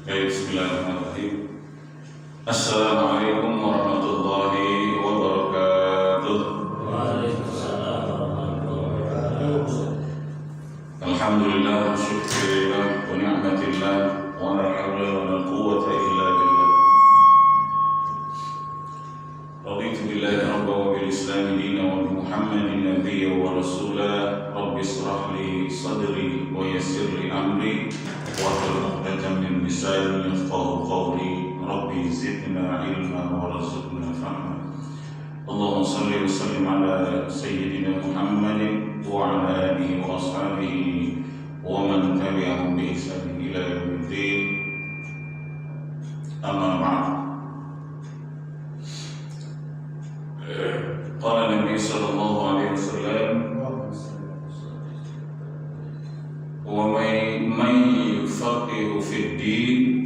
Bismillahirrahmanirrahim. Assalamualaikum warahmatullahi wabarakatuh. Waalaikumsalam warahmatullahi wabarakatuh. Alhamdulillah, syukurillah, wa ni'matillah, wa la hawla wa la quwwata illa billah. Raditu billahi rabba wa bil islami dina wa bi Muhammadin nabiyya wa rasula. Rabbi israh li sadri wa yassir li amri wa hlul 'uqdatam min lisani yafqahu qawli. Rabbi zidna ilma wa rzuqna fahma. Allahumma salli wa sallim ala sayyidina Muhammadin wa ala alihi wa ashabihi wa man tabi'ahum bi ihsan ila yaumiddin. Amma ba'd. Qala Nabi sallallahu alaihi wasallam, wa man yufaqihu fid din,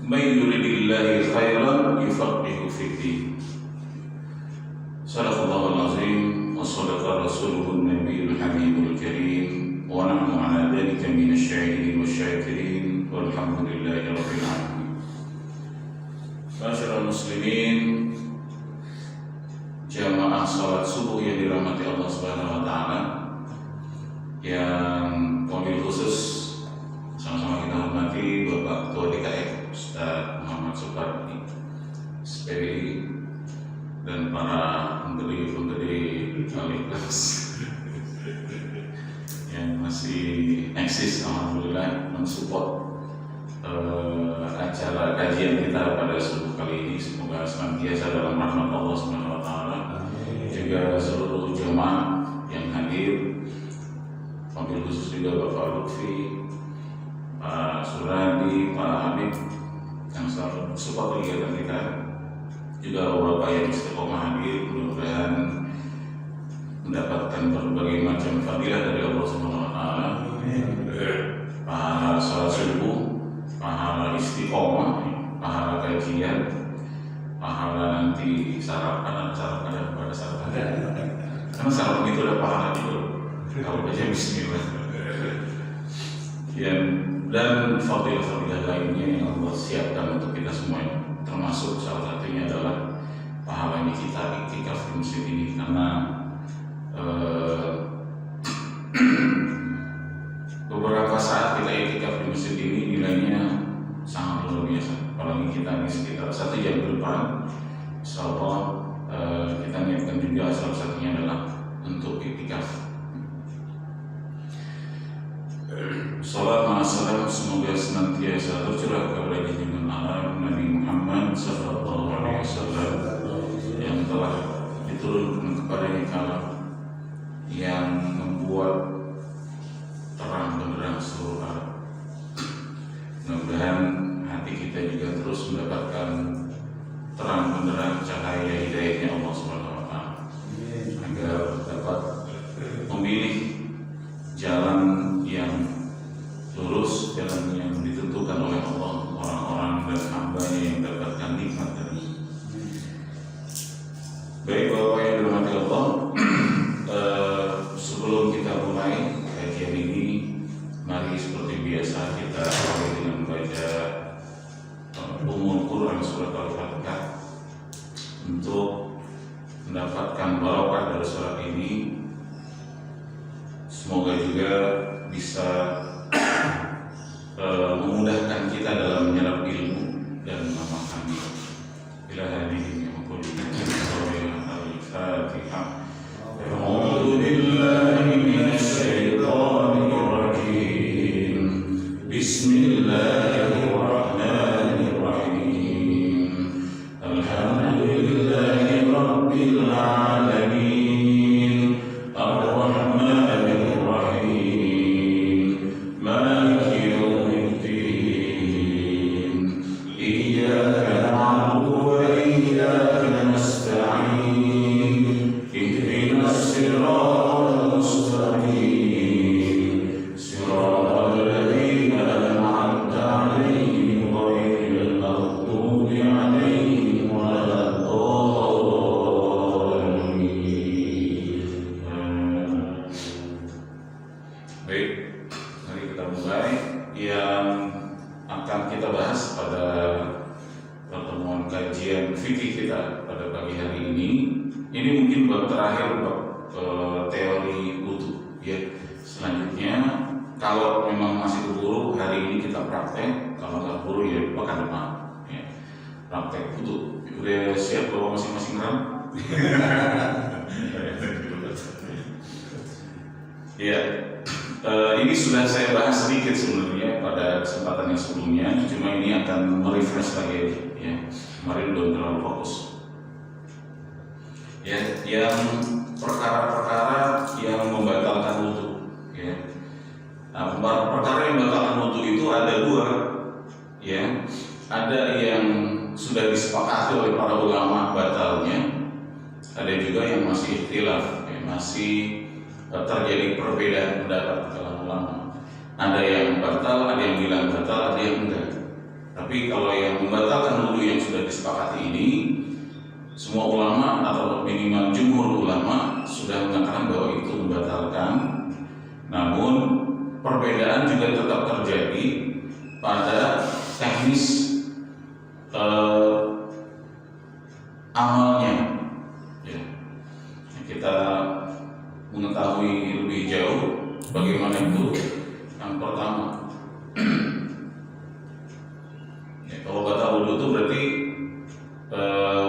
man yuridillahi khairan yufaqihu fid din. Sadaqallahul azim wa sadaqa rasuluhun nabiyul habibul karim wa nahnu ala dhalika minasy syahidin wasyakirin walhamdulillahi rabbil alamin. Ma'asyiral muslimin, jamaah salat subuh yang dirahmati Allah Subhanahu wa taala, yang wabil khusus sama-sama kita hormati Bapak Ketua DKF Ustaz Muhammad Supardi SPDI dan para pendiri Al-Ikhlas yang masih eksis, alhamdulillah, mensupport acara kajian kita pada subuh kali ini. Semoga senantiasa dalam rahmat Allah Subhanahu wa taala. Juga seluruh jemaah yang hadir, wabil khusus juga Bapak Lutfi, Pak Suradi, Pak Habib yang selalu support kegiatan kita. Juga beberapa yang istiqomah hadir, mudah-mudahan mendapatkan berbagai macam fadilah dari Allah Subhanahu wa taala. Pahala salat subuh, pahala istiqomah, pahala kajian, pahala nanti sarapan dan pada sarapan. Karena sarapan itu ada pahala juga kalau baca bismillah. Dan fadilah-fadilah lainnya yang Allah siapkan untuk kita semuanya. Termasuk salah satunya adalah pahalanya kita iktikaf di masjid ini, karena beberapa saat kita iktikaf di masjid ini nilainya sangat luar biasa. Apalagi kita di sekitar 1 jam ke depan, insyaallah kita niatkan juga salah satunya adalah untuk iktikaf. Salam wa salam semoga senantiasa tercurah kepada junjungan alam Nabi Muhammad sallallahu alaihi wasallam yang telah diturunkan kepadanya kalam yang membuat terang benderang seluruh alam. Mudah-mudahan hati kita juga terus mendapatkan terang benderang cahaya hidayahnya Allah Subhanahu wa taala, agar dapat memilih jalan yang lurus, jalan yang ditentukan oleh Allah, orang-orang dan hambanya yang mendapatkan nikmat dari. Baik Bapak yang dirahmati Allah, sebelum kita mulai kajian ini, mari seperti biasa kita awali dengan membaca Ummul Quran surat Al-Fatihah untuk mendapatkan barokah dari surat ini. Semoga juga bisa memudahkan kita dalam menyerap ilmu dan memahami. Ila hadhihi Al-Fatihah. A'udzu billahi minasy syaithanir rajim. Bismillahirrahmanirrahim. Alhamdulillahi rabbil alamin. Ar-Rahmanir Rahim. Maliki yaumiddin. Iyyaka na'budu wa iyyaka nasta'in. ini mungkin bab terakhir, bab teori wudu ya. Selanjutnya kalau memang masih keburu, hari ini kita praktek. Kalau nggak keburu ya pekan depan ya. Praktek wudu. Udah siap bawa masing-masing ram? Ya, ini sudah saya bahas sedikit sebenarnya pada kesempatan yang sebelumnya. Cuma ini akan merefresh lagi ya. Kemarin belum terlalu fokus. Ya, yang perkara-perkara yang membatalkan wudu ya. Nah, perkara yang membatalkan wudu itu ada dua ya. Ada yang sudah disepakati oleh para ulama batalnya, ada juga yang masih ikhtilaf ya, masih terjadi perbedaan pendapat di kalangan ulama. Ada yang batal, ada yang bilang batal, ada yang enggak. Tapi kalau yang membatalkan wudu yang sudah disepakati ini, semua ulama atau minimal jumhur ulama sudah mengatakan bahwa itu membatalkan. Namun perbedaan juga tetap terjadi pada teknis amalnya ya. Kita mengetahui lebih jauh bagaimana itu. Yang pertama ya, kalau batal wudu itu berarti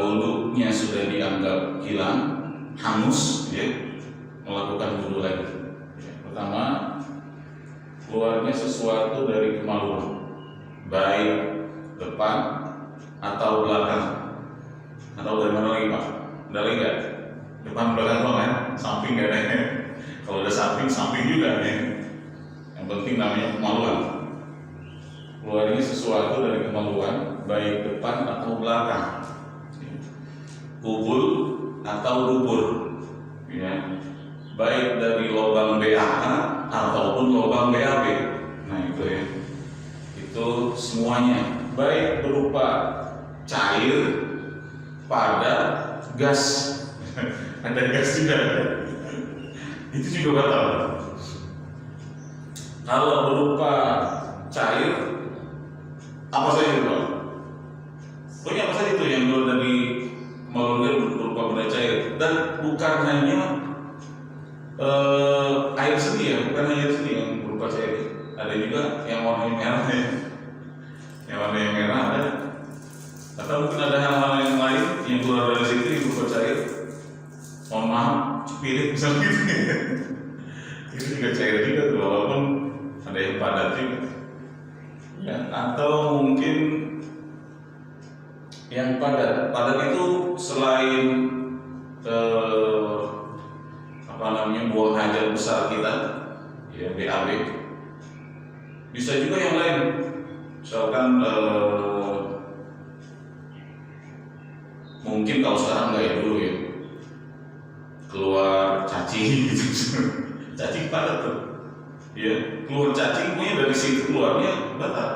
wudunya sudah dianggap hilang, hangus ya, melakukan wudu lagi ya. Pertama, keluarnya sesuatu dari kemaluan, baik depan atau belakang, atau dari mana lagi Pak? Dari enggak? Depan belakang doang kan? Samping enggak ada ya? Kalau ada samping, samping juga ya. Yang penting namanya kemaluan. Keluarnya sesuatu dari kemaluan, baik depan atau belakang, kubul atau dubur ya. Baik dari lubang BAA ataupun lubang BAB. Nah itu ya. Itu semuanya baik berupa cair, padat, gas. Ada gas juga. Itu juga batal. Kalau berupa cair, apa saja itu Pak? Pokoknya apa saja itu yang keluar dari kemaluan berupa benda cair, dan bukan hanya air seni ya, bukan hanya air seni yang berupa cair. Ada juga yang warnanya merah ya. Yang warnanya merah ada. Atau mungkin ada hal-hal yang lain yang keluar dari situ yang berupa cair. Mohon maaf, spirit misalnya gitu. Itu juga cair juga tuh, walaupun ada yang padat juga. Ya, atau mungkin yang padat. Padat itu selain buang hajat besar kita, ya BAB, bisa juga yang lain. Misalkan mungkin kalau sekarang nggak ya, dulu ya, keluar cacing gitu. Cacing padat tuh, ya keluar cacing punya dari situ keluarnya batal.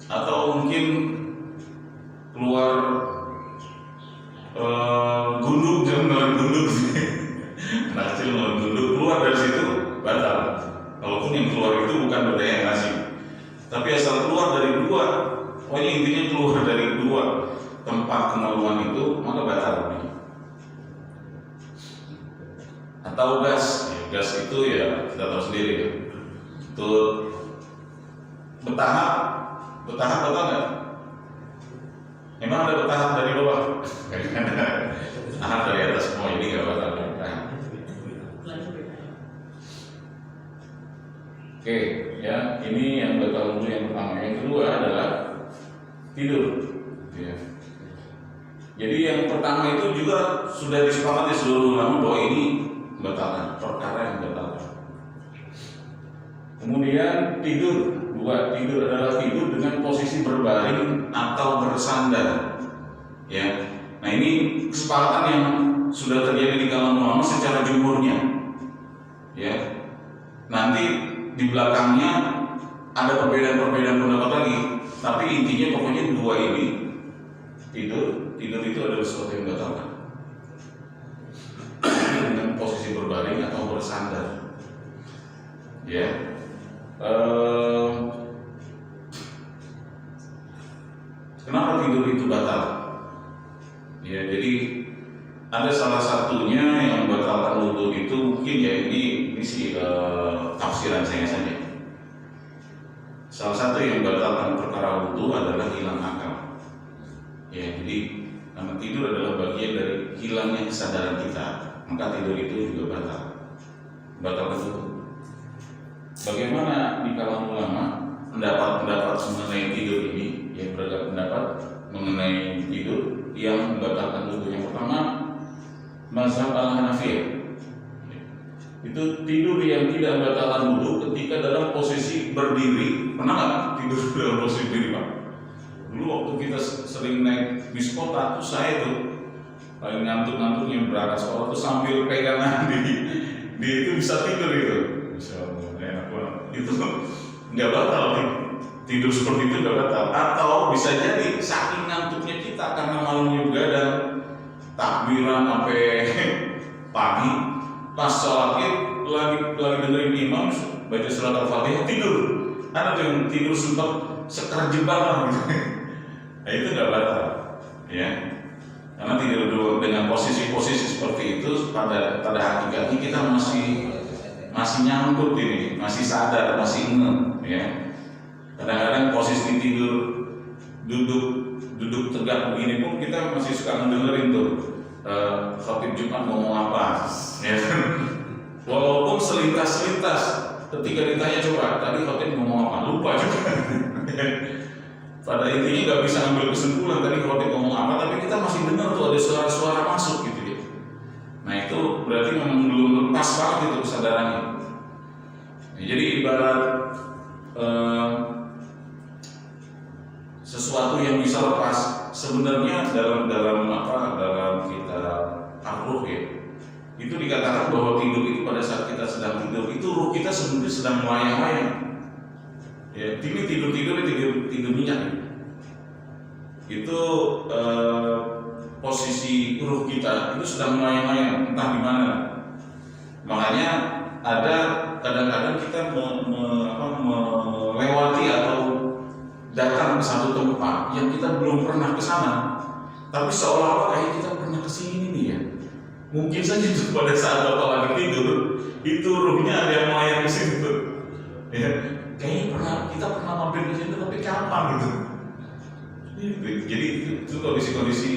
Atau mungkin keluar gunduk, jangan ngeluarin gunduk. Anak kecil ngeluarin gunduk, keluar dari situ batal. Walaupun yang keluar itu bukan benda yang asing, tapi asal keluar dari dua, pokoknya intinya keluar dari dua tempat kemaluan itu, maka batal. Atau gas, ya, gas itu ya kita tahu sendiri ya, itu bertahap betul nggak? Memang ada bertahap dari bawah, bertahap dari atas semua, ini nggak batal. Oke, ya ini yang batal wudu yang pertama. Yang kedua adalah tidur. Ya. Jadi yang pertama itu juga sudah disepakati seluruh ulama bahwa ini membatalkan, perkara yang membatalkan. Kemudian tidur, dua, tidur adalah tidur dengan posisi berbaring atau bersandar. Ya, nah ini kesepakatan yang sudah terjadi di kalangan ulama secara jumhurnya. Ya, nanti di belakangnya ada perbedaan pendapat lagi, tapi intinya pokoknya dua ini, tidur itu adalah sesuatu yang membatalkan. Dengan posisi berbaring atau bersandar. Ya. Kenapa tidur itu batal? Ya, jadi ada salah satunya yang membatalkan wudhu itu mungkin ya ini sih tafsiran saya saja. Salah satu yang membatalkan perkara wudhu adalah hilang akal. Ya, jadi karena tidur adalah bagian dari hilangnya kesadaran kita, maka tidur itu juga batal wudhu. Bagaimana di kalangan ulama pendapat mengenai tidur ini? Yang berbeda pendapat mengenai tidur yang membatalkan wudhu. Yang pertama, mazhab al-Hanafiyah. Itu tidur yang tidak membatalkan wudhu ketika dalam posisi berdiri. Pernah nggak tidur dalam posisi berdiri, Pak? Dulu waktu kita sering naik bis kota tuh saya tuh paling ngantuk-ngantuknya berangkat sekolah tuh sambil pegangan di itu bisa tidur itu. Enak banget. Itu nggak batal tidur seperti itu nggak batal. Atau bisa jadi saking ngantuknya kita karena malamnya begadang takbiran sampai pagi, pas sholat lagi dengerin imam baca surat al-fatihah tidur. Ada yang tidur sempat sekerjebak lah gitu. Nah itu nggak batal, ya. Karena tidur dengan posisi-posisi seperti itu pada hakikatnya kita masih nyangkut ini, masih sadar, masih ngeh, ya. Kadang-kadang posisi tidur duduk tegak begini pun kita masih suka mendengerin tuh khotib Jumat ngomong apa, ya. Walaupun selintas ketika ditanya coba tadi khotib ngomong apa, lupa juga. Pada intinya nggak bisa ambil kesimpulan tadi khotib ngomong apa, tapi kita masih dengar tuh ada suara-suara masuk gitu ya. Nah itu berarti memang belum lepas banget itu kesadarannya. Nah, jadi ibarat sesuatu yang bisa lepas sebenarnya dalam kita ar-ruh ya. Itu dikatakan bahwa tidur itu pada saat kita sedang tidur itu ruh kita sebenarnya sedang melayang-layang. Ya, ini tidur minyak. Itu posisi ruh kita itu sedang melayang-layang entah di mana. Makanya ada kadang-kadang kita melewati atau datang ke satu tempat yang kita belum pernah ke sana, tapi seolah-olah kayak kita pernah ke sini nih ya. Mungkin saja itu pada saat Bapak lagi tidur, itu ruhnya ada yang melayang di situ. Ya, kayaknya kita pernah mampir ke sini, tapi kapan gitu. Jadi itu kondisi-kondisi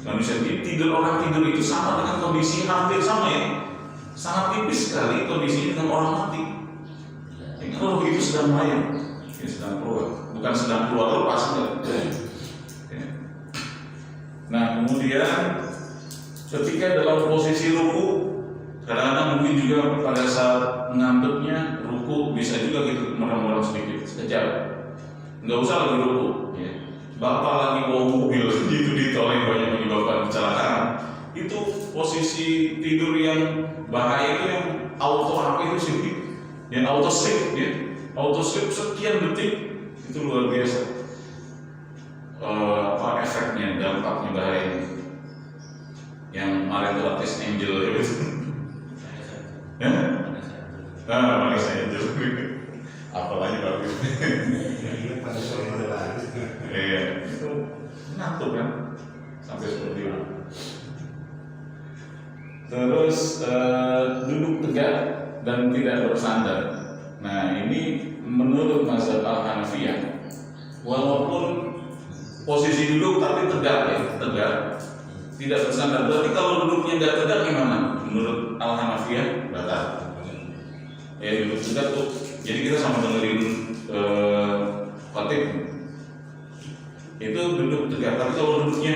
manusia tidur, orang tidur itu sama dengan kondisi hampir sama ya. Sangat tipis sekali kondisinya dengan orang mati. Kalau begitu sedang melayang, ya sedang keluar, bukan sedang keluar lepas enggak. Ya. Nah kemudian ketika dalam posisi ruku, kadang-kadang mungkin juga pada saat ngantuknya ruku bisa juga gitu merem-merem sedikit, sekejap. Nggak usah lagi ruku. Ya. Bapak lagi bawa mobil gitu ditoleng banyak menyebabkan kecelakaan. Itu posisi tidur yang bahaya itu yang auto apa itu sih? Yang auto sleep ya. Auto sleep sekian detik itu luar biasa. Efeknya, dampaknya bahaya. Yang kemarin itu artis Angel itu. Ya? Manis Angel. Apalagi bagus. Iya, itu ngantuk kan sampai seperti itu. Terus duduk tegak dan tidak bersandar. Nah ini menurut mazhab al-Hanafiyah, walaupun posisi duduk tapi tegak ya, tegak, tidak bersandar. Berarti kalau duduknya nggak tegak gimana? Menurut al-Hanafiyah batal. Ya duduk tegak tuh. Jadi kita sama dengerin khotib itu duduk tegak, tapi kalau duduknya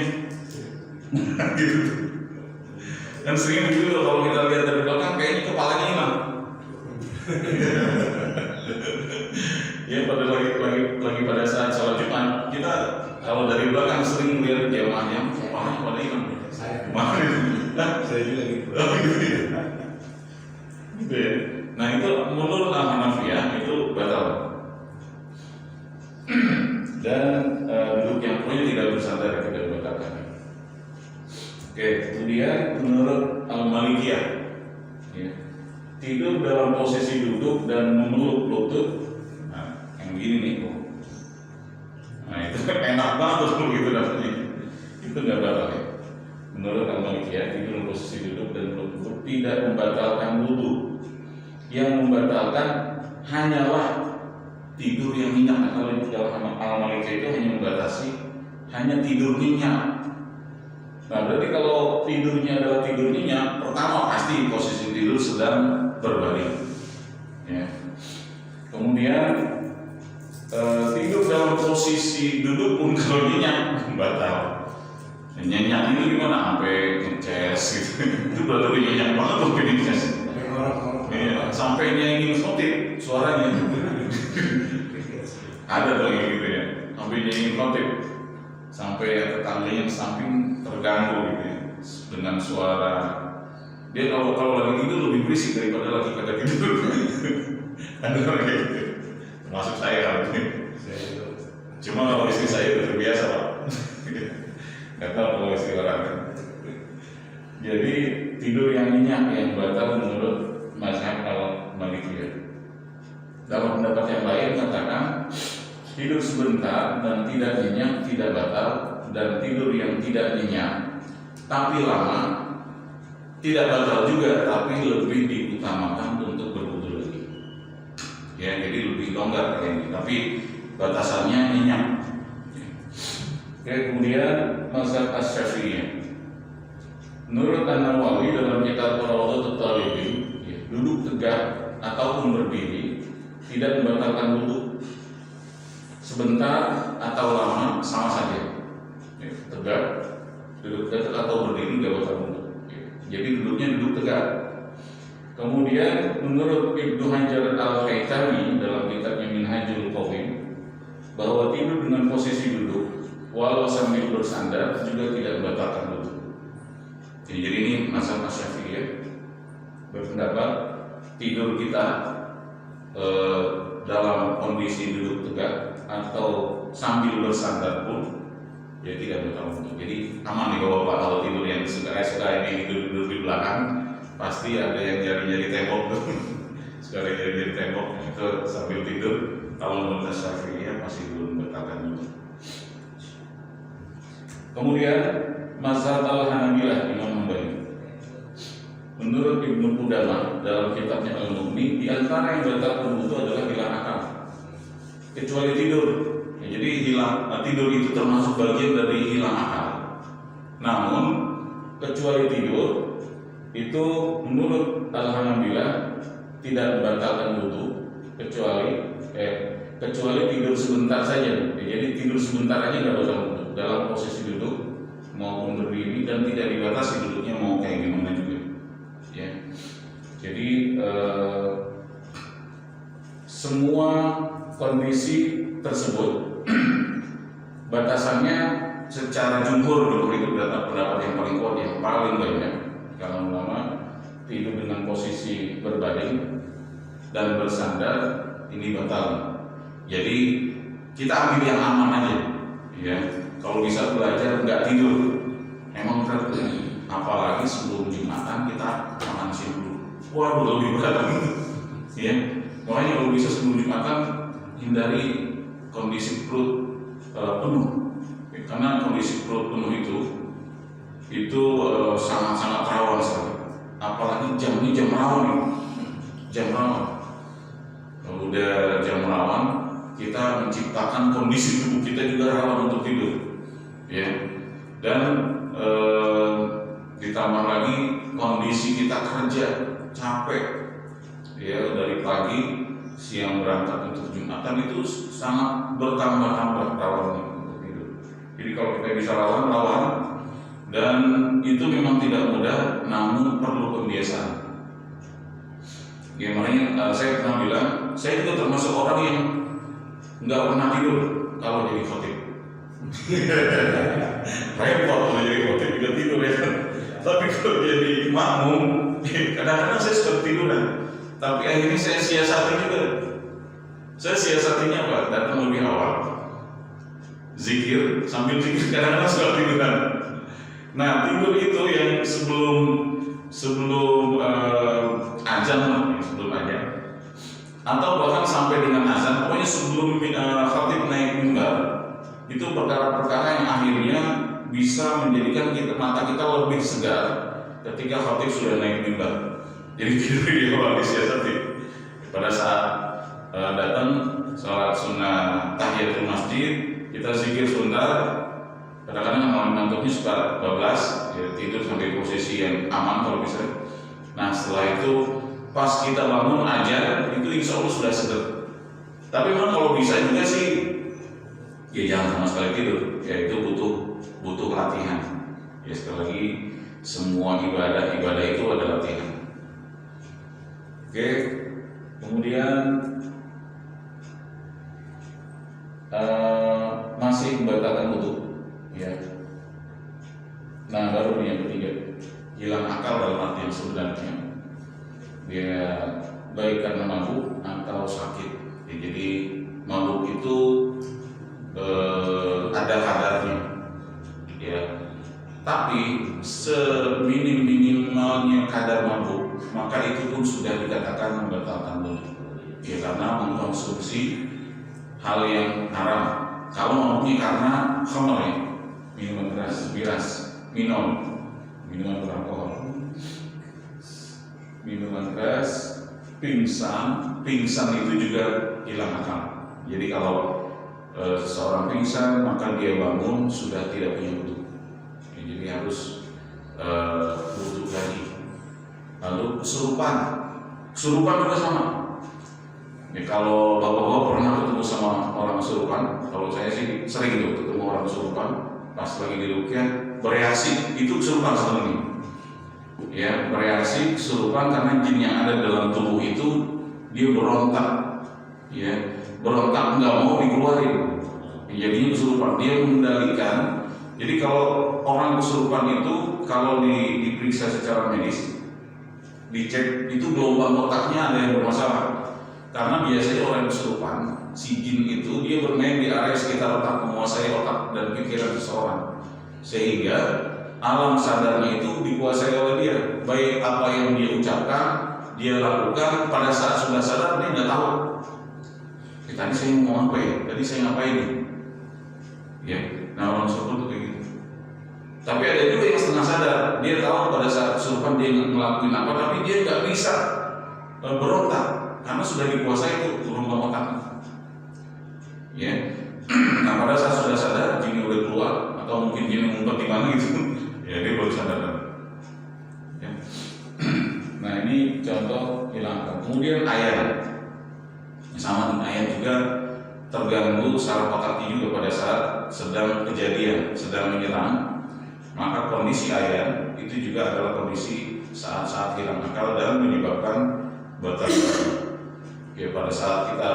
gitu. Dan sering begitu kalau kita lihat dari belakang kayaknya kepalanya hilang. Ya lagi pada saat sholat Jumat kita kalau dari belakang sering melihat jamaahnya kepalanya pada hilang. Saya juga gitu. Gitu ya. Nah itu menurut al-Hanafiyah itu batal. Dan duduk yang pokoknya tidak bersandar tidak dibatalkan. Oke, kemudian menurut al-Malikiyah, ya, tidur dalam posisi duduk dan memeluk lutut, nah, yang gini nih, nah itu enak banget tuh begitu rasanya. Itu nggak batal ya. Menurut Al-Malikiyah, tidur dalam posisi duduk dan berlutut tidak membatalkan wudu. Yang membatalkan hanyalah tidur yang nyenyak. Kalau di dalam Al-Malikiyah itu hanya membatasi hanya tidur nyenyak. Nah, berarti kalau tidurnya adalah tidur nyenyak, pertama pasti posisi tidur sedang berbaring. Ya. Kemudian tidur dalam posisi duduk pun kalau nyenyak batal. Nyenyak ini gimana? Sampai ngeces gitu. Itu berarti nyenyak banget tuh ngeces. Iya, sampai nyanyi khotib suaranya. Ada tuh yang gitu ya. Sampai nyanyi khotib, sampai tetangganya di samping terganggu gitu ya, dengan suara. Dia kalau lagi tidur lebih berisik daripada lagi kagak tidur. Ada orang kayak gitu. Termasuk saya kalau ini. Cuma kalau istri saya udah terbiasa Pak. Gak tahu kalau istri orang. Jadi tidur yang nyenyak yang batal menurut mazhab Al-Malikiyah. Dalam pendapat yang lain katakan tidur sebentar dan tidak nyenyak tidak batal, dan tidur yang tidak nyenyak tapi lama tidak batal juga, tapi lebih diutamakan untuk berwudu lagi. Ya, jadi lebih longgar kayak ini, tapi batasannya nyenyak. Oke, kemudian mazhab Asy-Syafi'iyah. Menurut An-Nawawi dalam kitab Rawdatul Talibin, duduk tegak ataupun berdiri tidak membatalkan wudu. Sebentar atau lama sama saja. Tegak, duduk tegak atau berdiri tidak batal wudu. Jadi duduknya duduk tegak. Kemudian menurut Ibnu Hajar Al-Haytami dalam kitabnya Minhajul Qadim, bahwa tidur dengan posisi duduk walau sambil bersandar juga tidak membatalkan wudu. Jadi ini mazhab Asy-Syafi'iyah berpendapat tidur kita dalam kondisi duduk tegak atau sambil bersandar pun ya tidak batal wudu. Jadi aman nih Bapak kalau tidur yang suka ini tidur di belakang, pasti ada yang jari-jari tembok tuh. Suka ada jari-jari tembok itu sambil tidur. Kalau menurut Asy-Syafi'iyah masih belum membatalkan wudu. Kemudian mazhab Al-Hanabilah Imam Hambali. Menurut Ibnu Qudamah dalam kitabnya Al-Mughni, di antara yang batal wudu adalah hilang akal, kecuali tidur. Ya, jadi tidur itu termasuk bagian dari hilang akal. Namun kecuali tidur itu menurut Al-Hanabilah tidak membatalkan wudu kecuali tidur sebentar saja. Ya, jadi tidur sebentar aja nggak batal wudu dalam posisi duduk maupun berdiri, dan tidak dibatasi duduknya mau kayak gimana juga. Ya, jadi semua kondisi tersebut batasannya secara jumhur itu pendapat yang paling kuat, yang paling banyak kalau ulama tidur dengan posisi berbaring dan bersandar ini batal. Jadi kita ambil yang aman aja, ya. Kalau bisa belajar nggak tidur, emang berat. Apalagi sebelum Jumatan kita makan siang dulu. Waduh, lebih berat. Ya, makanya kalau bisa sebelum Jumatan hindari kondisi perut penuh, karena kondisi perut penuh itu sangat-sangat rawan sekali. Apalagi jam ini jam rawan nih, jam rawan. Kalau udah jam rawan, kita menciptakan kondisi tubuh kita juga rawan untuk tidur. Ya, dan ditambah lagi kondisi kita kerja capek, ya dari pagi siang berangkat untuk Jumatan, itu sangat bertambah-tambah rawannya untuk tidur. Jadi kalau kita bisa lawan, dan itu memang tidak mudah, namun perlu pembiasaan. Ya, makanya saya pernah bilang, saya juga termasuk orang yang nggak pernah tidur kalau jadi khotib. Repot kalau jadi khotib juga tidur ya kan. Tapi kalau jadi makmum, kadang-kadang saya suka tiduran. Tapi akhirnya saya siasati juga. Saya siasatinya apa? Datang lebih awal, zikir, sambil zikir kadang-kadang suka tiduran. Nah, tidur itu yang sebelum azan, sebelum azan, atau bahkan sampai dengan azan, pokoknya sebelum khatib naik mimbar, itu perkara-perkara yang akhirnya bisa menjadikan mata kita lebih segar ketika khatib sudah naik mimbar. Jadi tidur di awal disiasati. Pada saat datang salat sunnah tahiyatul masjid, kita zikir sebentar. Kadang-kadang malam ngantuknya suka bablas, ya, tidur sampai posisi yang aman kalau bisa. Nah setelah itu pas kita bangun aja, itu insya Allah sudah seger. Tapi memang kalau bisa juga sih, ya jangan sama sekali tidur. Ya itu butuh latihan. Ya sekali lagi, semua ibadah itu ada latihan. Oke, kemudian masih membatalkan wudu. Ya. Nah baru yang ketiga, hilang akal dalam arti yang sebenarnya. Dia baik karena mabuk atau sakit. Ya, jadi mabuk itu ada kadarnya, ya. Tapi seminim-minimalnya kadar mabuk, maka itu pun sudah dikatakan membatalkan wudu. Ya karena mengkonsumsi hal yang haram. Kalau mabuknya karena khamr, ya, minuman keras, miras, minuman beralkohol, minuman keras, pingsan itu juga hilang akal. Jadi kalau seseorang pingsan maka dia bangun sudah tidak punya wudu. Ya, jadi harus wudu lagi. Lalu kesurupan juga sama. Ya, kalau bapak-bapak pernah ketemu sama orang kesurupan, kalau saya sih sering tuh ketemu orang kesurupan pas lagi di ruqyah bereaksi, itu kesurupan sebenarnya. Ya, bereaksi kesurupan karena jin yang ada dalam tubuh itu dia berontak, ya, berontak nggak mau dikeluarin, jadinya kesurupan. Dia mengendalikan. Jadi kalau orang kesurupan itu kalau diperiksa secara medis, dicek itu gelombang otaknya ada yang bermasalah. Karena biasanya orang kesurupan, si jin itu dia bermain di area sekitar otak, menguasai otak dan pikiran seseorang, sehingga alam sadarnya itu dikuasai oleh dia. Baik apa yang dia ucapkan, dia lakukan, pada saat sudah sadar dia nggak tahu. Tadi saya ngomong apa ya? Tadi saya ngapain nih? Ya, nah orang kesurupan itu kayak gitu. Tapi ada juga yang setengah sadar, dia tahu pada saat kesurupan dia ngelakuin apa, tapi dia nggak bisa berontak karena sudah dikuasai itu gelombang otak. Ya, nah pada saat sudah sadar, jin udah keluar atau mungkin jin ngumpet di mana gitu, ya dia baru sadar. Ya. Nah ini contoh hilang. Kemudian ayan, sama dengan ayan juga terganggu saraf otaknya juga pada saat sedang kejadian, sedang menyerang. Maka kondisi ayan itu juga adalah kondisi saat-saat hilang akal dan menyebabkan batal. Ya pada saat kita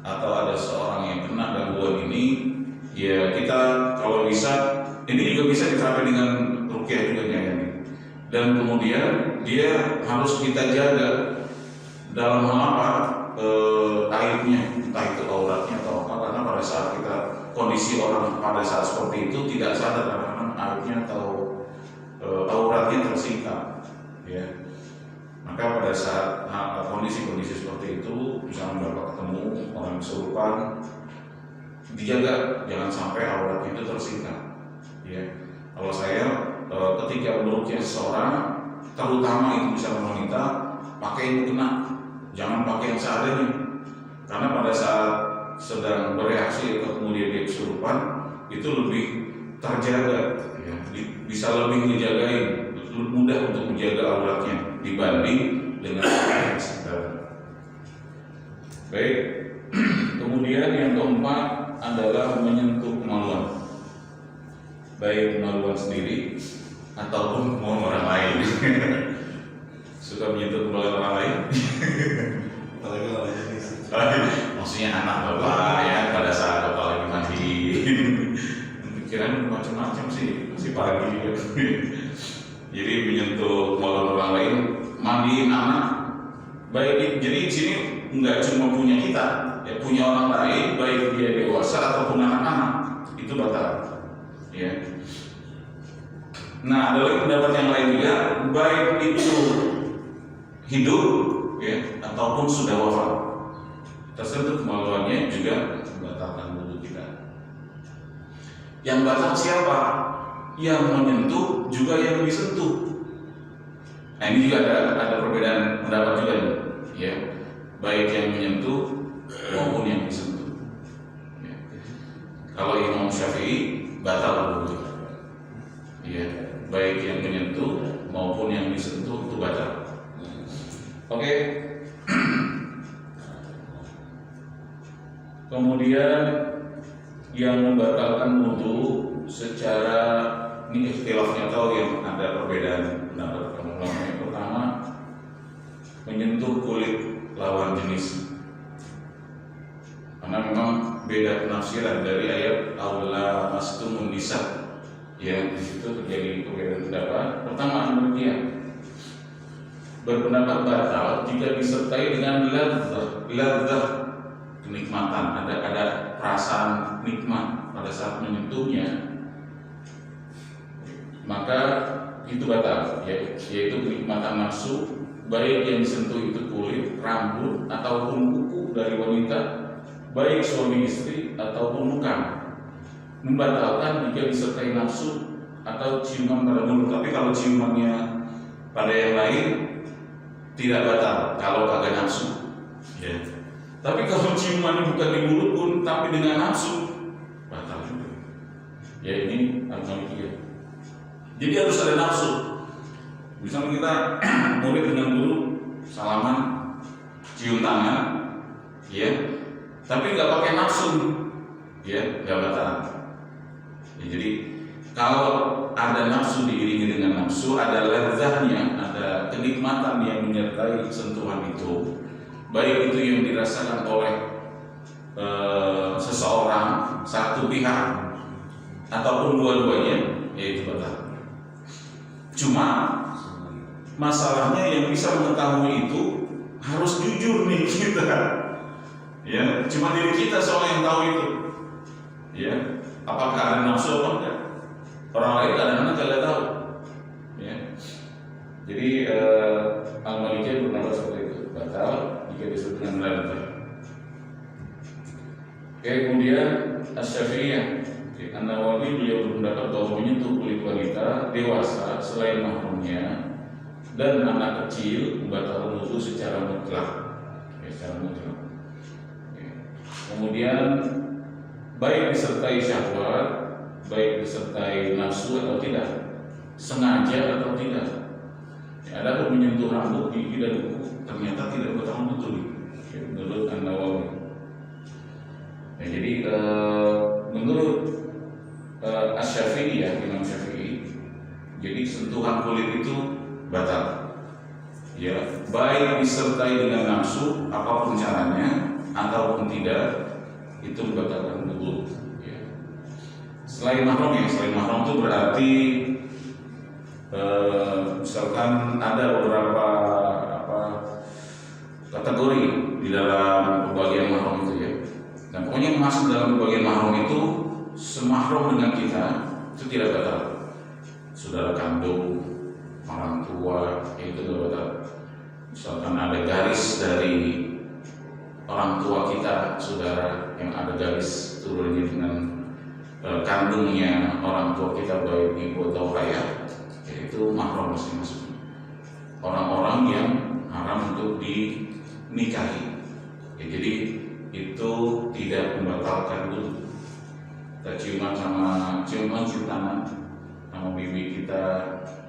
atau ada seorang yang kena gangguan ini, ya kita kalau bisa, ini juga bisa diterapkan dengan ruqyah juga ya. Dan kemudian dia harus kita jaga dalam hal apa, aibnya, entah itu auratnya atau apa, karena pada saat kita kondisi orang pada saat seperti itu tidak sadar karena aibnya atau auratnya tersingkap, ya. Maka pada saat kondisi-kondisi seperti itu, misalnya bapak ketemu orang kesurupan, dijaga jangan sampai auratnya itu tersingkap. Ya, kalau saya ketika meruqyah seseorang, terutama itu misalnya wanita, pakai yang kena, jangan pakai yang seadanya. Karena pada saat sedang bereaksi atau kemudian dia kesurupan, itu lebih terjaga, ya, bisa lebih dijagain, mudah untuk menjaga auratnya dibanding dengan yang sekitar. Baik, kemudian yang keempat adalah menyentuh kemaluan, baik kemaluan sendiri ataupun kemaluan orang lain. Suka menyentuh kemaluan orang lain? Maksudnya anak bapak ya pada saat bapak lagi mandi. Pikiran macam-macam sih, masih pagi ya. Jadi menyentuh kemaluan orang lain, mandiin anak, baik. Jadi di sini nggak cuma punya kita, ya punya orang lain, baik dia dewasa ataupun anak-anak, itu batal. Ya. Nah, ada lagi pendapat yang lain juga, baik itu hidup, ya, ataupun sudah wafat, tersentuh kemaluannya juga membatalkan wudu kita. Yang batal siapa? yang menyentuh juga yang disentuh. Nah ini juga ada perbedaan pendapat juga nih, ya, baik yang menyentuh maupun yang disentuh. Ya. Kalau Imam Syafi'i batal dulu, ya, baik yang menyentuh maupun yang disentuh itu batal. Oke. Kemudian yang membatalkan wudu secara, ini ikhtilafnya atau yang ada perbedaan pendapat ulama. Yang pertama, menyentuh kulit lawan jenis, karena memang beda penafsiran dari ayat aula mastumun nisa. Ya, di situ terjadi perbedaan pendapat. Pertama, demikian berpendapat batal jika disertai dengan ladzah, kenikmatan, ada perasaan nikmat pada saat menyentuhnya, maka itu batal, yaitu kenikmatan nafsu, baik yang disentuh itu kulit, rambut, ataupun kuku dari wanita, baik suami istri ataupun muka. Membatalkan jika disertai nafsu atau ciuman pada mulut. Tapi kalau ciumannya pada yang lain tidak batal kalau kagak nafsu, ya. Tapi kalau ciumannya bukan di mulut pun tapi dengan nafsu, batal juga. Ya ini Al-Malikiyah. Jadi harus ada nafsu. Misalnya kita murid dengan guru, salaman, cium tangan, ya, tapi nggak pakai nafsu, ya, nggak batal. Ya, jadi kalau ada nafsu diiringi dengan nafsu, ada lezatnya, ada kenikmatan yang menyertai sentuhan itu, baik itu yang dirasakan oleh seseorang, satu pihak, ataupun dua-duanya, yaitu batal. Cuma masalahnya yang bisa mengetahui itu harus jujur nih kita, ya, cuma diri kita soalnya yang tahu itu, ya. Apakah ada nafsu atau enggak? Orang lain kadang-kadang tidak tahu, ya. Jadi Al-Malikiyah berpendapat seperti itu, batal jika disebut dengan ladzah. Oke, kemudian Asy-Syafi'iyah, An-Nawawi, beliau berpendapat bahwa menyentuh kulit wanita dewasa selain mahramnya dan anak kecil membatalkan wudu secara mutlak, ya, secara mutlak. Ya. Kemudian baik disertai syahwat, baik disertai nafsu atau tidak, sengaja atau tidak. Ya, ada pun menyentuh rambut, gigi dan kuku ternyata tidak batal wudu, ya, menurut An-Nawawi. Ya, jadi menurut Asy-Syafi'i, ya, Imam Syafi'i, jadi sentuhan kulit itu batal, ya, baik disertai dengan nafsu apapun caranya ataupun tidak, itu membatalkan wudu, ya. Selain mahram, ya, selain mahram itu berarti misalkan ada beberapa kategori di dalam pembagian mahram itu, ya. Nah, pokoknya masuk dalam pembagian mahram itu semahram dengan kita itu tidak batal. Saudara kandung, orang tua, itu tidak batal. Misalkan ada garis dari orang tua kita, saudara yang ada garis turunnya dengan kandungnya orang tua kita, baik ibu atau ayah, yaitu mahram masing-masing. Orang-orang yang haram untuk dinikahi, ya, jadi itu tidak membatalkan wudu. Kita cium tangan sama bibi kita,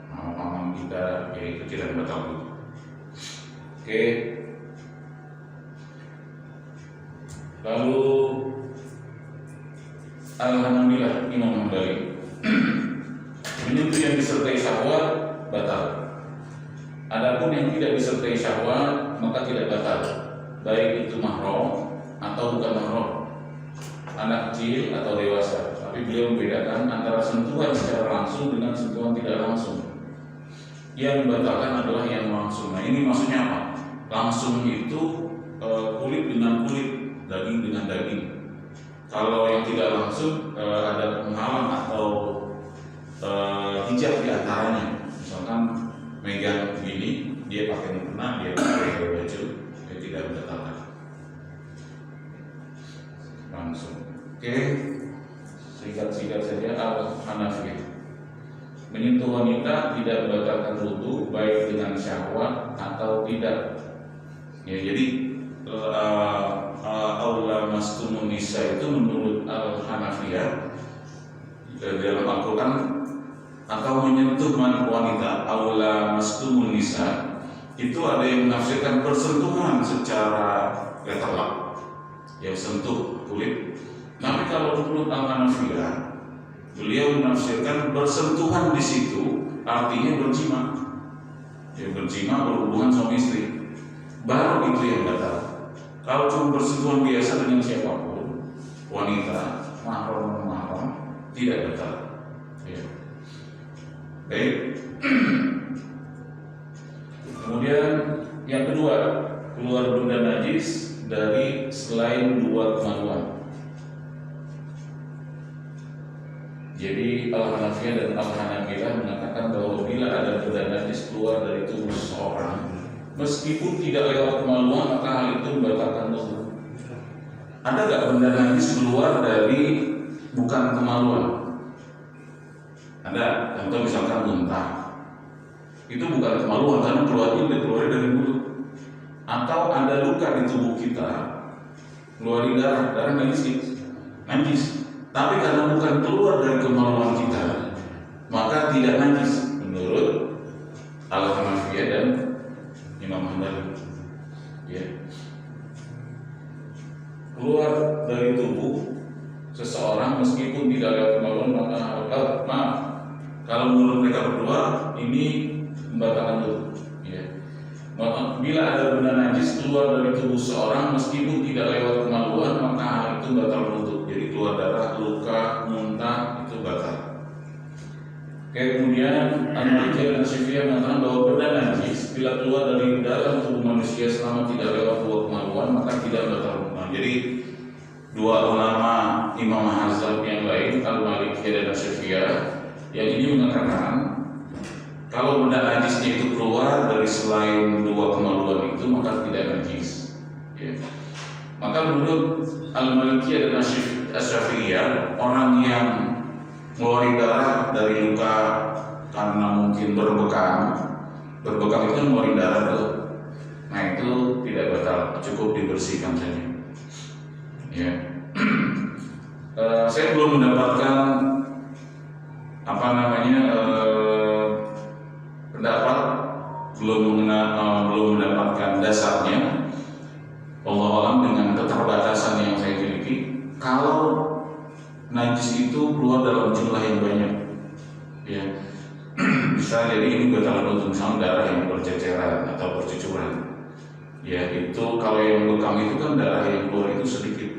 sama paman kita, ya, itu tidak membatalkan wudu. Oke. Lalu Alhamdulillah, Imam Hambali menyentuh yang disertai syahwat batal. Adapun yang tidak disertai syahwat maka tidak batal, baik itu mahram atau bukan mahram, anak kecil atau dewasa. Tapi beliau membedakan antara sentuhan secara langsung dengan sentuhan tidak langsung. Yang membatalkan adalah yang langsung. Nah, ini maksudnya apa? Langsung itu kulit dengan kulit, daging dengan daging. Kalau yang tidak langsung ada penghalang atau hijab di antaranya. Misalkan megang begini, dia pakai mukena, dia pakai baju, dia tidak membatalkan langsung. Oke, singkat saja Al-Hanafiyah. menyentuh wanita tidak membatalkan wudu baik dengan syahwat atau tidak. Ya, jadi aula mastumun nisa itu menurut Al-Hanafiyah dalam Al-Quran, atau menyentuh wanita aula mastumun nisa itu ada yang menafsirkan bersentuhan secara letterlock, ya sentuh kulit. Tapi kalau menurut Al-Hanafiyah, beliau menafsirkan bersentuhan di situ artinya berjima, ya berjima, berhubungan suami istri, baru itu yang batal. Kalau cuma bersentuhan biasa dengan siapapun, wanita, mahram, tidak batal. Ya. Baik. Kemudian yang kedua, keluar benda najis dari selain dua kemaluan. Jadi Al-Hanafiyah dan Al-Hanabilah mengatakan bahwa bila ada benda najis keluar dari tubuh seseorang, meskipun tidak lewat kemaluan, maka hal itu membatalkan wudu. Ada nggak benda najis keluar dari bukan kemaluan? Ada. Contoh misalkan muntah, itu bukan kemaluan karena keluarnya dari mulut. Atau ada luka di tubuh kita, keluar darah najis. Tapi karena bukan keluar dari kemaluan kita, maka tidak najis menurut Al-Hanafiyah dan Imam Hambali. Ya. Keluar dari tubuh seseorang meskipun tidak lewat kemaluan, maka kalau menurut mereka berdua ini membatalkan wudu. Ya. Bila ada benda najis keluar dari tubuh seseorang meskipun tidak lewat kemaluan, maka hal itu batal wudu. Jadi keluar darah, luka, muntah itu batal. Kemudian Al-Malikiyah dan Syafi'iyah mengatakan bahwa benda najis bila keluar dari dalam tubuh manusia selama tidak lewat dua kemaluan maka tidak batal wudu. Jadi dua ulama Imam Hazm yang lain, Al-Malikiyah dan Syafi'iyah, yang ini mengatakan kalau benda najisnya itu keluar dari selain dua kemaluan itu maka tidak najis. Ya. Maka menurut Al-Malikiyah dan Asy-Syafi'iyah, orang yang mengeluarkan darah dari luka karena mungkin berbekam itu mengeluarkan darah tuh, nah itu tidak batal, cukup dibersihkan saja. Ya. Saya belum mendapatkan pendapat, belum mendapatkan dasarnya. Wallahu a'lam dengan keterbatasan yang saya miliki, kalau najis itu keluar dalam jumlah yang banyak, ya bisa jadi ini batal wudu, misalnya darah yang berceceran atau bercucuran, ya itu kalau yang bekam itu kan darah yang keluar itu sedikit,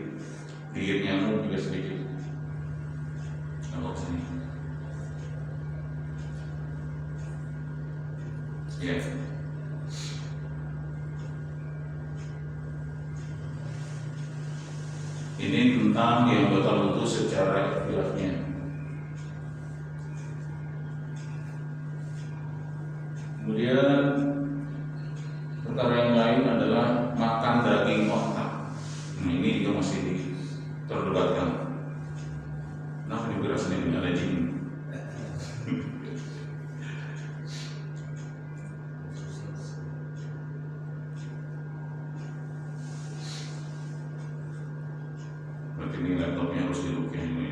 gigit nyamuk juga sedikit. Kalau sini, ya. Ini tentang yang batal wudu secara ikhtilafnya. Kemudian perkara yang lain adalah makan daging onta. Nah, ini juga masih terdebatkan. Nah, ini berasanya ini ada jin. Berarti ini laptopnya harus dirukyah ini.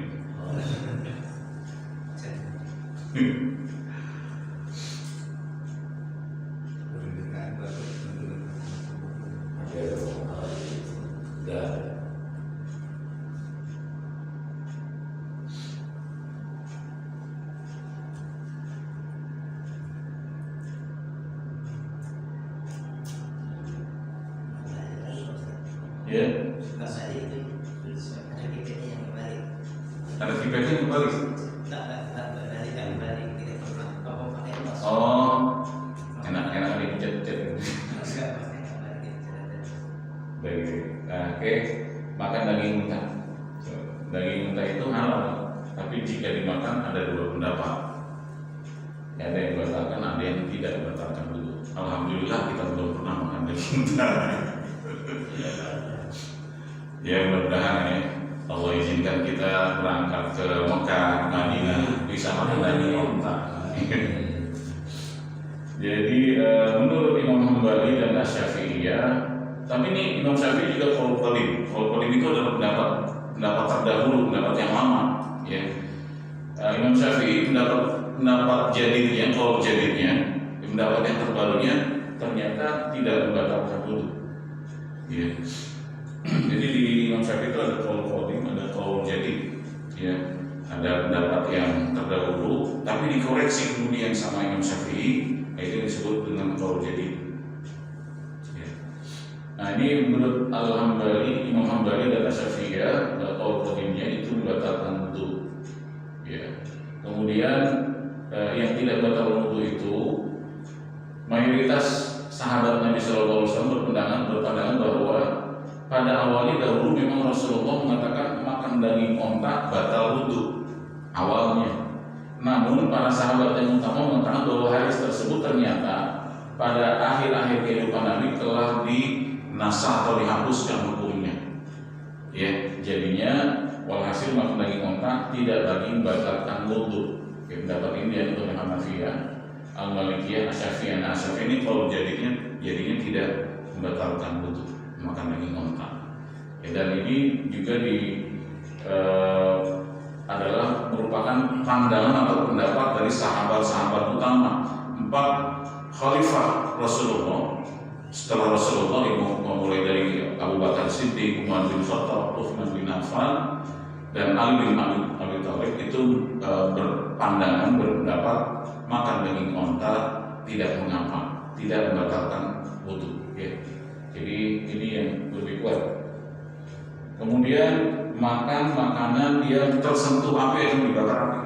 Ya. Ada feedbacknya kembali. Oh, enak dipencet-pencet. Baik. Nah, oke. Makan daging unta. Daging unta itu halal, tapi jika dimakan ada dua pendapat. Ada yang membatalkan, ada yang tidak membatalkan dulu. Alhamdulillah kita belum pernah makan daging unta. Ya, mudah-mudahan ya Allah izinkan kita berangkat ke Mekah, Madinah bisa makan daging unta. Jadi menurut Imam Hambali dan Asy-Syafi'iyah, tapi ini Imam Syafi'i juga qaul qadim. Qaul qadim itu adalah pendapat terdahulu, pendapat yang lama, ya. Imam Syafi'i pendapat jadidnya, qaul jadidnya, pendapat yang terbarunya ternyata tidak membatalkan wudu. Ya. Jadi di Imam Syafi'i itu ada qaul qadim, ada qaul jadid, ya. Ada pendapat yang terdahulu, tapi dikoreksi kemudian sama Imam Syafi'i, itu disebut dengan qaul jadid. Ya. Nah ini menurut Al-Hambali, Imam Hambali dan Asy-Syafi'iyah, qaul qadimnya itu membatalkan wudu. Ya. Kemudian yang tidak batal wudu itu mayoritas sahabat Nabi Shallallahu Alaihi Wasallam berpandangan bahwa pada awalnya dahulu memang Rasulullah mengatakan makan daging onta batal wudu awalnya. Namun para sahabat yang utama mengatakan bahwa hadis tersebut ternyata pada akhir-akhir kehidupan Nabi telah dinasah atau dihapuskan hukumnya. Ya, jadinya walhasil makan daging onta tidak lagi membatalkan wudu. Pendapat ini dianut oleh Hanafiyah, Al-Malikiyah, Asy-Syafi'iyah. Asy-Syafi'iyah ini kalau jadinya tidak membatalkan wudu makan daging onta. Ya, dan ini juga adalah merupakan pandangan atau pendapat dari sahabat-sahabat utama, 4 khalifah Rasulullah. Setelah Rasulullah mulai dari Abu Bakar Siddiq, Umar bin Khattab, Utsman bin Affan, dan Ali bin Abi Thalib itu berpendapat makan daging onta tidak mengapa, tidak membatalkan wudu. Ya. Jadi ini yang lebih kuat. Kemudian makan makanan yang tersentuh api yang dibakar api.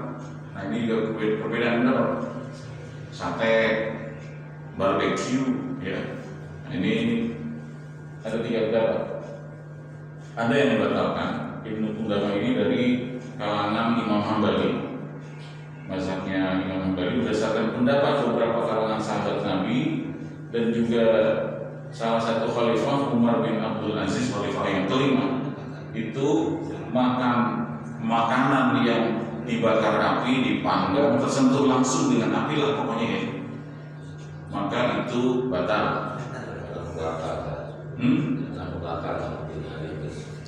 Nah ini juga perbedaan pendapat. Sate, barbecue, ya. Nah, ini ada 3 pendapat. Ada yang membatalkan. Ibnu Qudamah ini dari kalangan Imam Hambali. Mazhabnya Imam Hambali berdasarkan pendapat beberapa kalangan sahabat Nabi dan juga salah satu khalifah Umar bin Abdul Aziz, khalifah yang kelima, itu makan makanan yang dibakar api, dipanggang, tersentuh langsung dengan api lah pokoknya ya, maka itu batal.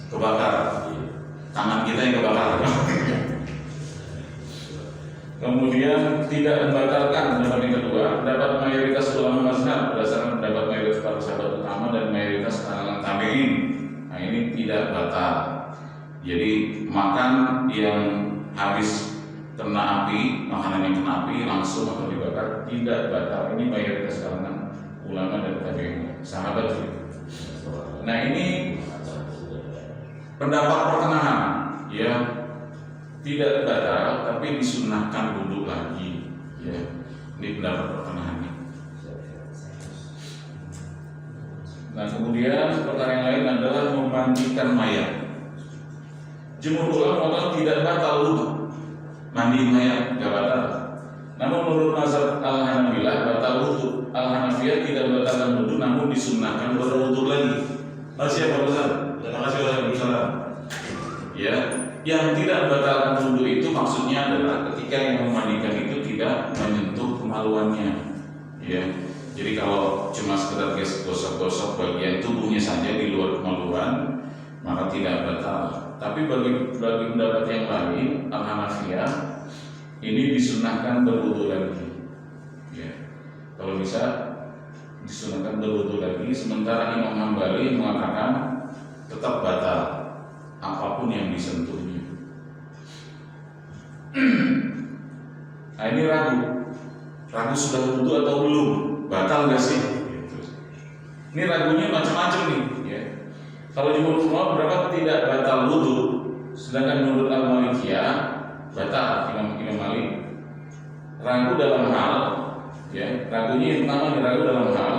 Kebakar, tangan kita yang kebakar. Kemudian tidak membatalkan pendapat yang kedua, pendapat mayoritas ulama mazhab berdasarkan pendapat mayoritas para sahabat utama dan mayoritas kalangan tabi'in. Nah ini tidak batal. Jadi makan yang habis kena api, makanan yang kena api langsung atau dibakar tidak batal. Ini mayoritas kalangan ulama dan tabi'in, sahabat. Nah ini pendapat pertengahan, ya. Tidak batal, tapi disunahkan wudu lagi. Ya, ini pendapat pertengahannya. Nah, kemudian perkara yang lain adalah memandikan mayat. Jumhur ulama mengatakan tidak batal wudu, mandi mayat tidak batal. Namun menurut mazhab Al-Hanabilah batal wudu. Al-Hanafiyah tidak batalkan wudu, namun disunahkan berwudu lagi. Masih apa Ustaz? Terima kasih Waalaikumsalam. Ya. Yang tidak membatalkan wudu itu maksudnya adalah ketika yang memandikan itu tidak menyentuh kemaluannya, ya. Jadi kalau cuma sekedar gosok-gosok bagian tubuhnya saja di luar kemaluan, maka tidak batal. Tapi bagi pendapat yang lain, Al-Hanafiyah, ini disunahkan berwudu lagi. Ya. Kalau bisa disunahkan berwudu lagi. Sementara Imam Hambali mengatakan tetap batal apapun yang disentuhnya. Nah ini ragu sudah wudu atau belum, batal nggak sih? Gitu. Ini ragunya macam-macam nih. Ya. Kalau jumhur ulama berapa tidak batal wudu, sedangkan menurut Al-Malikiyah batal. Imam Malik ragu dalam hal, ya ragunya yang pertama ragu dalam hal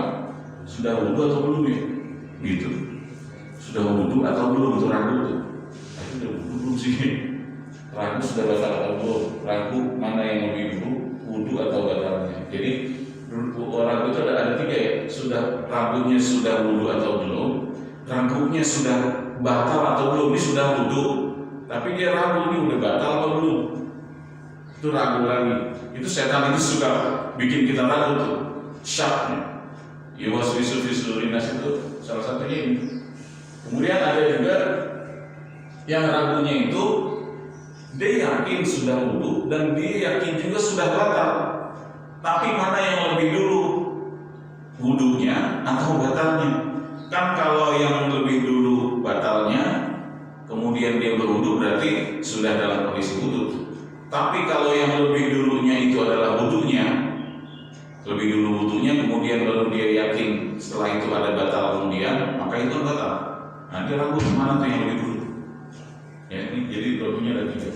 sudah wudu atau belum ya, gitu. Sudah wudu atau belum itu ragu tuh. Tapi udah wudu belum sih? Ragu sudah batal atau belum? Ragu mana yang lebih dulu, wudu atau batalnya? Jadi ragu itu ada 3 ya. Sudah ragunya sudah wudu atau belum? Ragunya sudah batal atau belum? Ini sudah wudu, tapi dia ragu ini udah batal atau belum? itu ragu lagi. Itu setan itu suka bikin kita ragu tuh, syaknya. Ya waswisu fi sudurin nas itu salah satunya ini. Kemudian ada juga yang ragunya itu dia yakin sudah wudu dan dia yakin juga sudah batal. Tapi mana yang lebih dulu, wudunya atau batalnya? Kan kalau yang lebih dulu batalnya, kemudian dia berwudu berarti sudah dalam kondisi wudu. Tapi kalau yang lebih dulunya itu adalah wudunya, lebih dulu wudunya, kemudian baru dia yakin setelah itu ada batal kemudian, maka itu batal. Nah dia ragu mana tuh yang lebih dulu. Ya, ini jadi problemnya ada 3.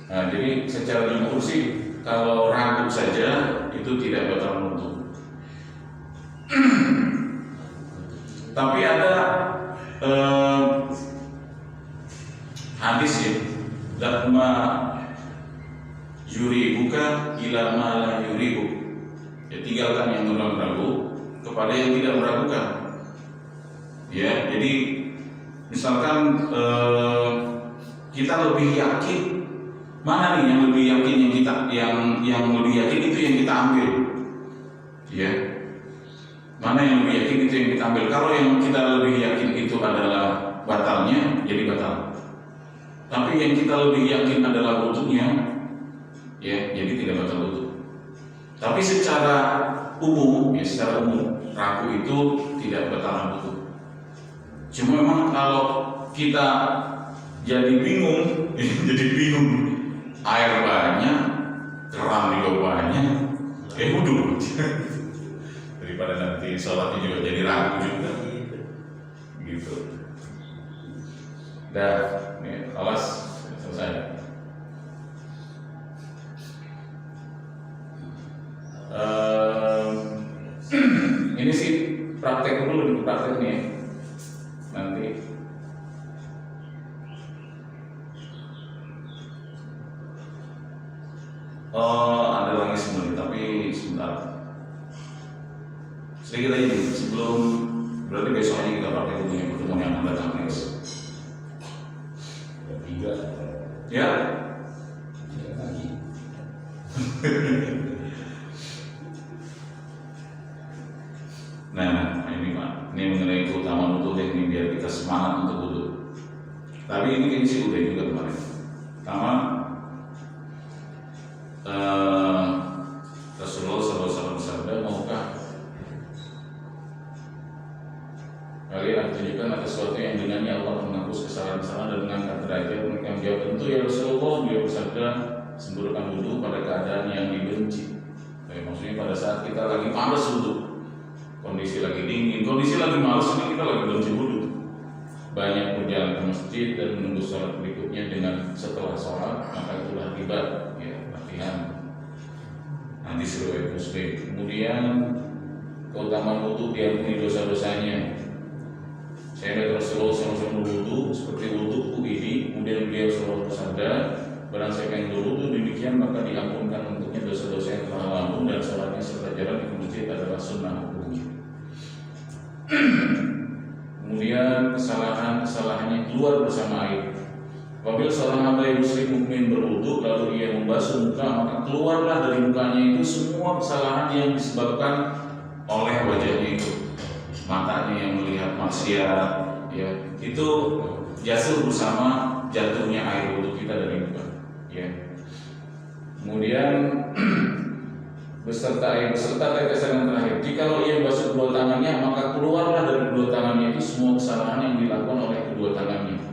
Nah jadi secara jumhur sih kalau ragu saja itu tidak batal wudu. Tapi ada hadis ya, dhamma yuribuka ila ma la yuribuk. Ya, tinggalkan yang ragu kepada yang tidak meragukan. Ya, jadi misalkan kita lebih yakin mana nih yang lebih yakin yang kita yang lebih yakin itu yang kita ambil. Ya. Mana yang lebih yakin itu yang kita ambil. Kalau yang kita lebih yakin itu adalah batalnya, jadi batal. Tapi yang kita lebih yakin adalah wudunya, ya, jadi tidak batal wudu. Tapi secara umum, ya, secara umum ragu itu tidak batal wudu. Cuma memang kalau kita jadi bingung, air banyak, keran juga banyak, wudu. Daripada nanti sholatnya juga jadi ragu juga, gitu. Dah, nih, alas selesai. Ini sih praktek dulu, lebih praktek nih. Nanti ada lagi sebenarnya, tapi sebentar. Sedikit aja nih, sebelum berarti besok aja kita praktek dulu ya, pertemuan yang akan datang guys. 3 ya. Nah ini Pak, ini mengenai keutamaan wudu ini biar kita semangat untuk wudu. Tapi ini kayaknya sih udah juga kemarin. Pertama, Rasulullah SAW bersabda, maukah kalian akan tunjukkan ada sesuatu yang dengannya Allah menghapus kesalahan-kesalahan dan mengangkat derajat? Mereka menjawab, tentu ya Rasulullah. Beliau bersabda, sempurnakan wudu pada keadaan yang dibenci. Maksudnya pada saat kita lagi malas wudu, kondisi lagi dingin, kondisi lagi malas, ini kita lagi benci wudu. Banyak berjalan ke masjid dan menunggu sholat berikutnya dengan setelah sholat, maka itulah ibadah, ya, latihan. Nanti riwayat Muslim. Kemudian keutamaan wudu diampuni dosa-dosanya. Saya lihat Rasulullah SAW berwudu seperti wuduku ini. Kemudian beliau selalu bersabda, barang siapa yang berwudu demikian maka diampunkan untuknya dosa-dosa yang telah lalu, dan sholatnya serta jalan di masjid adalah sunnah hukumnya. Kemudian kesalahannya keluar bersama air. Apabila seorang hamba yang muslim mukmin berwudu lalu ia membasuh muka, maka keluarlah dari mukanya itu semua kesalahan yang disebabkan oleh wajahnya itu. Matanya yang melihat maksiat, ya, itu jatuh bersama jatuhnya air wudu kita dari muka, ya. Kemudian beserta tetesan yang terakhir. Jikalau ia membasuh kedua tangannya, maka keluarlah dari kedua tangannya itu semua kesalahan yang dilakukan oleh kedua tangannya,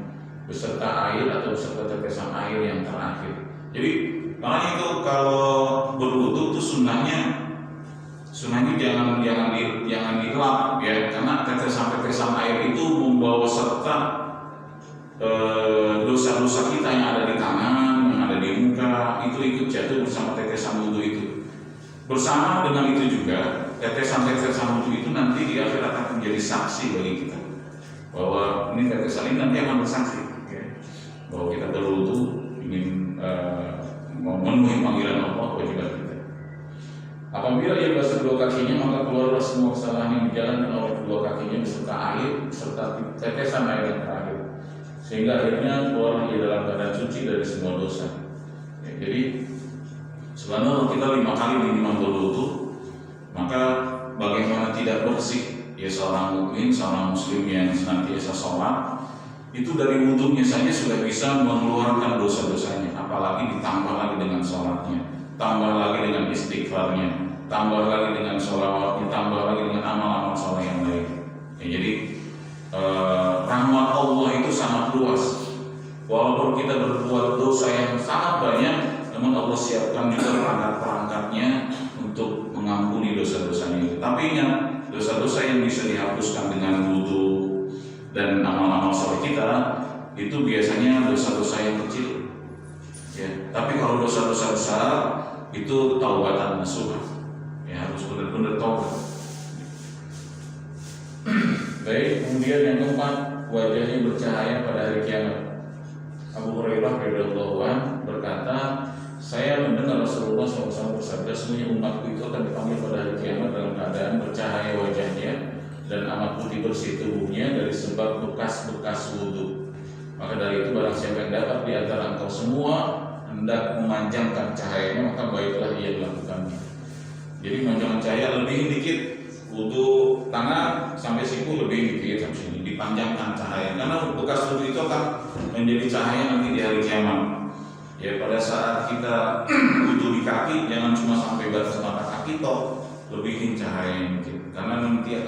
beserta air atau beserta tetesan air yang terakhir. Jadi makanya itu kalau berwudu itu sunnahnya jangan dilap, ya, karena tetesan air itu membawa serta dosa-dosa kita yang ada di tangan, yang ada di muka, itu ikut jatuh bersama tetesan wudu itu. Bersama dengan itu juga tetesan wudu itu nanti di akhirat akan menjadi saksi bagi kita bahwa ini tetesan ini nanti akan bersaksi, ya, bahwa kita berwudu ingin memenuhi panggilan Allah, kewajiban kita. Apabila ia basuh kedua kakinya, maka keluarlah semua kesalahan yang dijalankan oleh kedua kakinya beserta air, serta tetesan air yang terakhir, sehingga akhirnya keluarlah ia dalam keadaan suci dari semua dosa. jadi sebenarnya kita 5 kali minimal berwudu, maka bagaimana tidak bersih ya seorang mukmin, seorang muslim yang senantiasa sholat itu dari wudunya saja sudah bisa mengeluarkan dosa-dosanya, apalagi ditambah lagi dengan sholatnya, tambah lagi dengan istighfarnya, tambah lagi dengan sholawatnya, tambah lagi dengan amal-amal sholat yang lain ya, jadi rahmat Allah itu sangat luas. Walaupun kita berbuat dosa yang sangat banyak, namun Allah siapkan juga perangkat-perangkatnya untuk mengampuni dosa-dosanya itu. Tapi ingat, dosa-dosa yang bisa dihapuskan dengan wudu dan amal-amal saleh kita itu biasanya dosa-dosa yang kecil ya. Tapi kalau dosa-dosa besar itu taubatan nasuha ya, harus benar-benar taubat. Baik, kemudian yang keempat, wajahnya bercahaya pada hari kiamat. Abu Hurairah radhiyallahu anhu berkata, saya mendengar Rasulullah SAW bersabda, sesungguhnya umatku itu akan dipanggil pada hari kiamat dalam keadaan bercahaya wajahnya dan amat putih bersih tubuhnya dari sebab bekas-bekas wudhu. Maka dari itu barang siapa yang dapat di antara engkau semua hendak memanjangkan cahayanya, maka baiklah ia melakukannya. Jadi memanjangkan cahaya lebih dikit, wudhu tangan sampai siku lebih dikit sampai sini, dipanjangkan cahaya karena bekas wudhu itu akan menjadi cahaya nanti di hari kiamat. Ya, pada saat kita wudhu di kaki jangan cuma sampai batas mata kaki toh, lebihin cahaya dikit karena nanti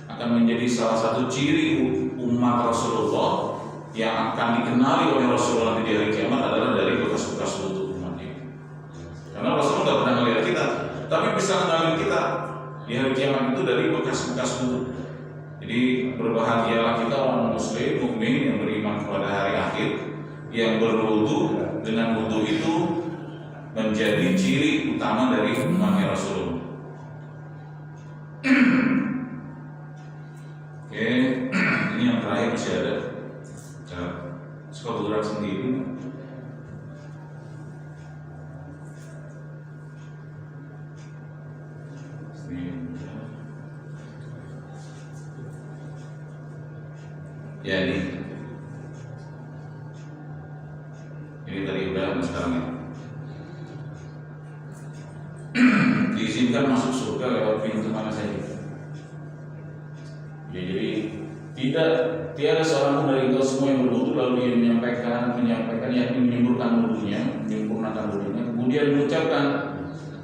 akan menjadi salah satu ciri umat Rasulullah yang akan dikenali oleh Rasulullah di hari kiamat adalah dari bekas-bekas wudhu umatnya. Karena Rasulullah tidak pernah melihat kita, tapi bisa mengenali kita di hari kiamat itu dari bekas-bekas wudhu. Jadi berbahagialah kita orang muslim mukmin yang beriman kepada hari akhir, yang berwudu dengan wudu itu menjadi ciri utama dari umatnya Rasulullah. Oke, ini yang terakhir masih ada. Suka bergerak sendiri. Ya ini tadi udah sekarang ya. Diizinkan masuk surga lewat pintu mana saja. Ya, jadi tiada seorang pun dari engkau semua yang berwudu lalu dia menyampaikan yakni menyempurnakan wudunya, kemudian mengucapkan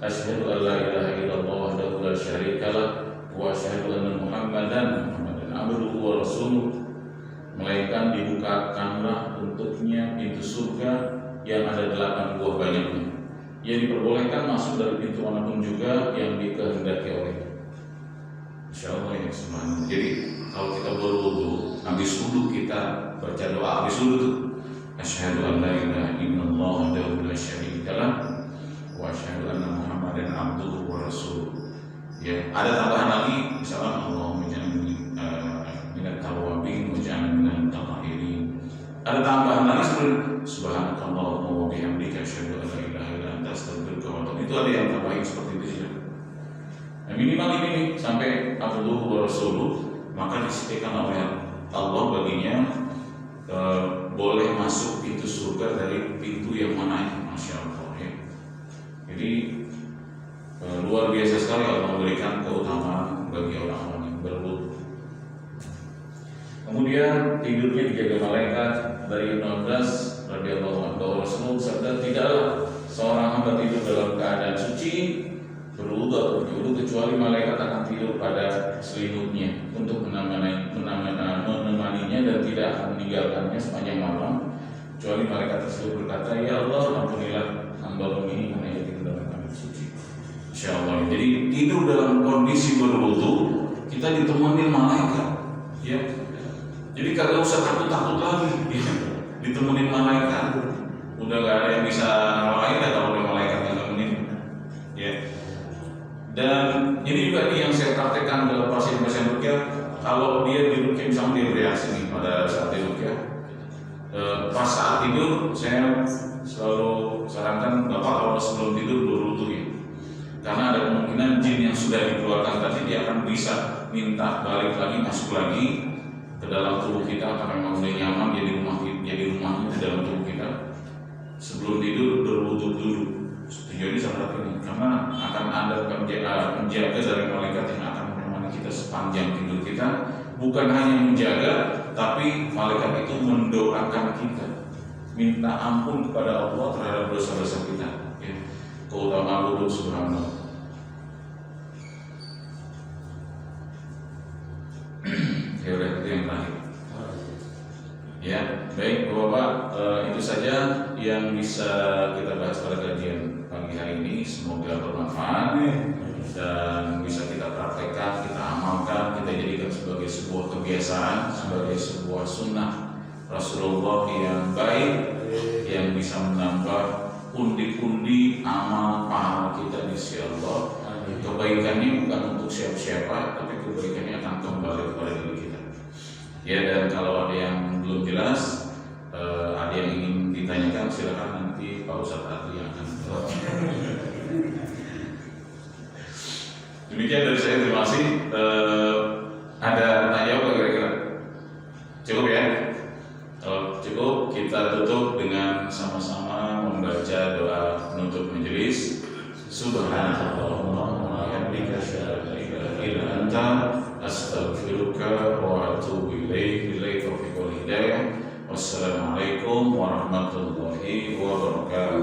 asyhadu an la ilaha illallah wahdahu la syarikalah wa asyhadu anna muhammadan abduhu wa rasuluh, melainkan dibukakanlah untuknya pintu surga yang ada 8 buah banyaknya. Ia diperbolehkan masuk dari pintu manapun juga yang dikehendaki olehnya. Insyaallah ya semuanya. Jadi kalau kita berwudu, habis wudu kita baca doa habis wudu, asyhadu an la ilaha illallah wahdahu la syarikalah wa asyhadu anna muhammadan abduhu wa rasuluh. Ya, ada tambahan lagi misalnya Allahumma ja'alni minat tawabin wa ja'alni minal mutahhirin. Ada tambahan lagi seperti subhanakallahumma wa bihamdika asyhadu an la ilaha illa anta astaghfiruka wa atubu. Itu ada yang tambahin seperti itu ya. Nah, minimal ini nih sampai abduhu wa rasuluh, maka disediakan oleh Allah baginya boleh masuk pintu surga dari pintu yang mana, masya Allah ya. Jadi luar biasa sekali Allah memberikan keutamaan bagi orang-orang yang berwudu. Kemudian tidurnya dijaga malaikat. Dari Ibnu Abbas radhiyallahu anhu, Rasulullah bersabda, tidaklah seorang hamba tidur dalam keadaan suci berwudu atau berwudu kecuali malaikat akan tidur pada selimutnya untuk menemaninya dan tidak akan meninggalkannya sepanjang malam kecuali malaikat tersebut berkata, ya Allah ampunilah hamba ini karena ia tidur dalam keadaan suci. Insyaallah. Jadi tidur dalam kondisi berwudu kita ditemani malaikat ya. Jadi kagak usah takut-takut lagi ya. Ditemenin malaikat. Udah gak ada yang bisa ngalahin ya kalau malaikat yang nemenin ya. Dan ini juga nih yang saya praktekkan dalam pasien-pasien ruqyah. Kalau dia di ruqyah misalnya dia bereaksi nih pada saat di ruqyah, pas saat tidur saya selalu sarankan Bapak kalau sebelum tidur berwudu ya. Karena ada kemungkinan jin yang sudah dikeluarkan tadi dia akan bisa minta balik lagi, masuk lagi ke dalam tubuh kita karena memang udah nyaman jadi rumahnya di dalam tubuh kita. sebelum tidur berwudu dulu. Tujuannya seperti ini, karena akan ada penjaga dari malaikat yang akan menemani kita sepanjang tidur kita. Bukan hanya menjaga, tapi malaikat itu mendoakan kita, minta ampun kepada Allah terhadap dosa-dosa kita. Ya. Keutamaan wudu subhanallah. Ya udah, itu yang terakhir. Ya, baik Bapak-Bapak, itu saja yang bisa kita bahas pada kajian pagi hari ini. Semoga bermanfaat dan bisa kita praktekkan, kita amalkan, kita jadikan sebagai sebuah kebiasaan, sebagai sebuah sunnah Rasulullah yang baik, yang bisa menambah pundi-pundi amal pahala kita di sisi Allah. Kebaikannya bukan untuk siapa-siapa, tapi kebaikannya akan kembali kepada diri kita. Ya, dan kalau ada yang belum jelas, ada yang ingin ditanyakan, silakan nanti Pak Ustadz Adli yang akan jawab. Demikian dari saya, terima kasih. Ada tanya apa kira-kira? Cukup ya? Kalau cukup, kita tutup dengan sama-sama membaca doa penutup majelis. Subhanallah wa bihamdika asyhadu an la ilaha illa anta astaghfiruka wa atubu ilaik. Billahi taufiq wal hidayah. Wassalamualaikum warahmatullahi wabarakatuh.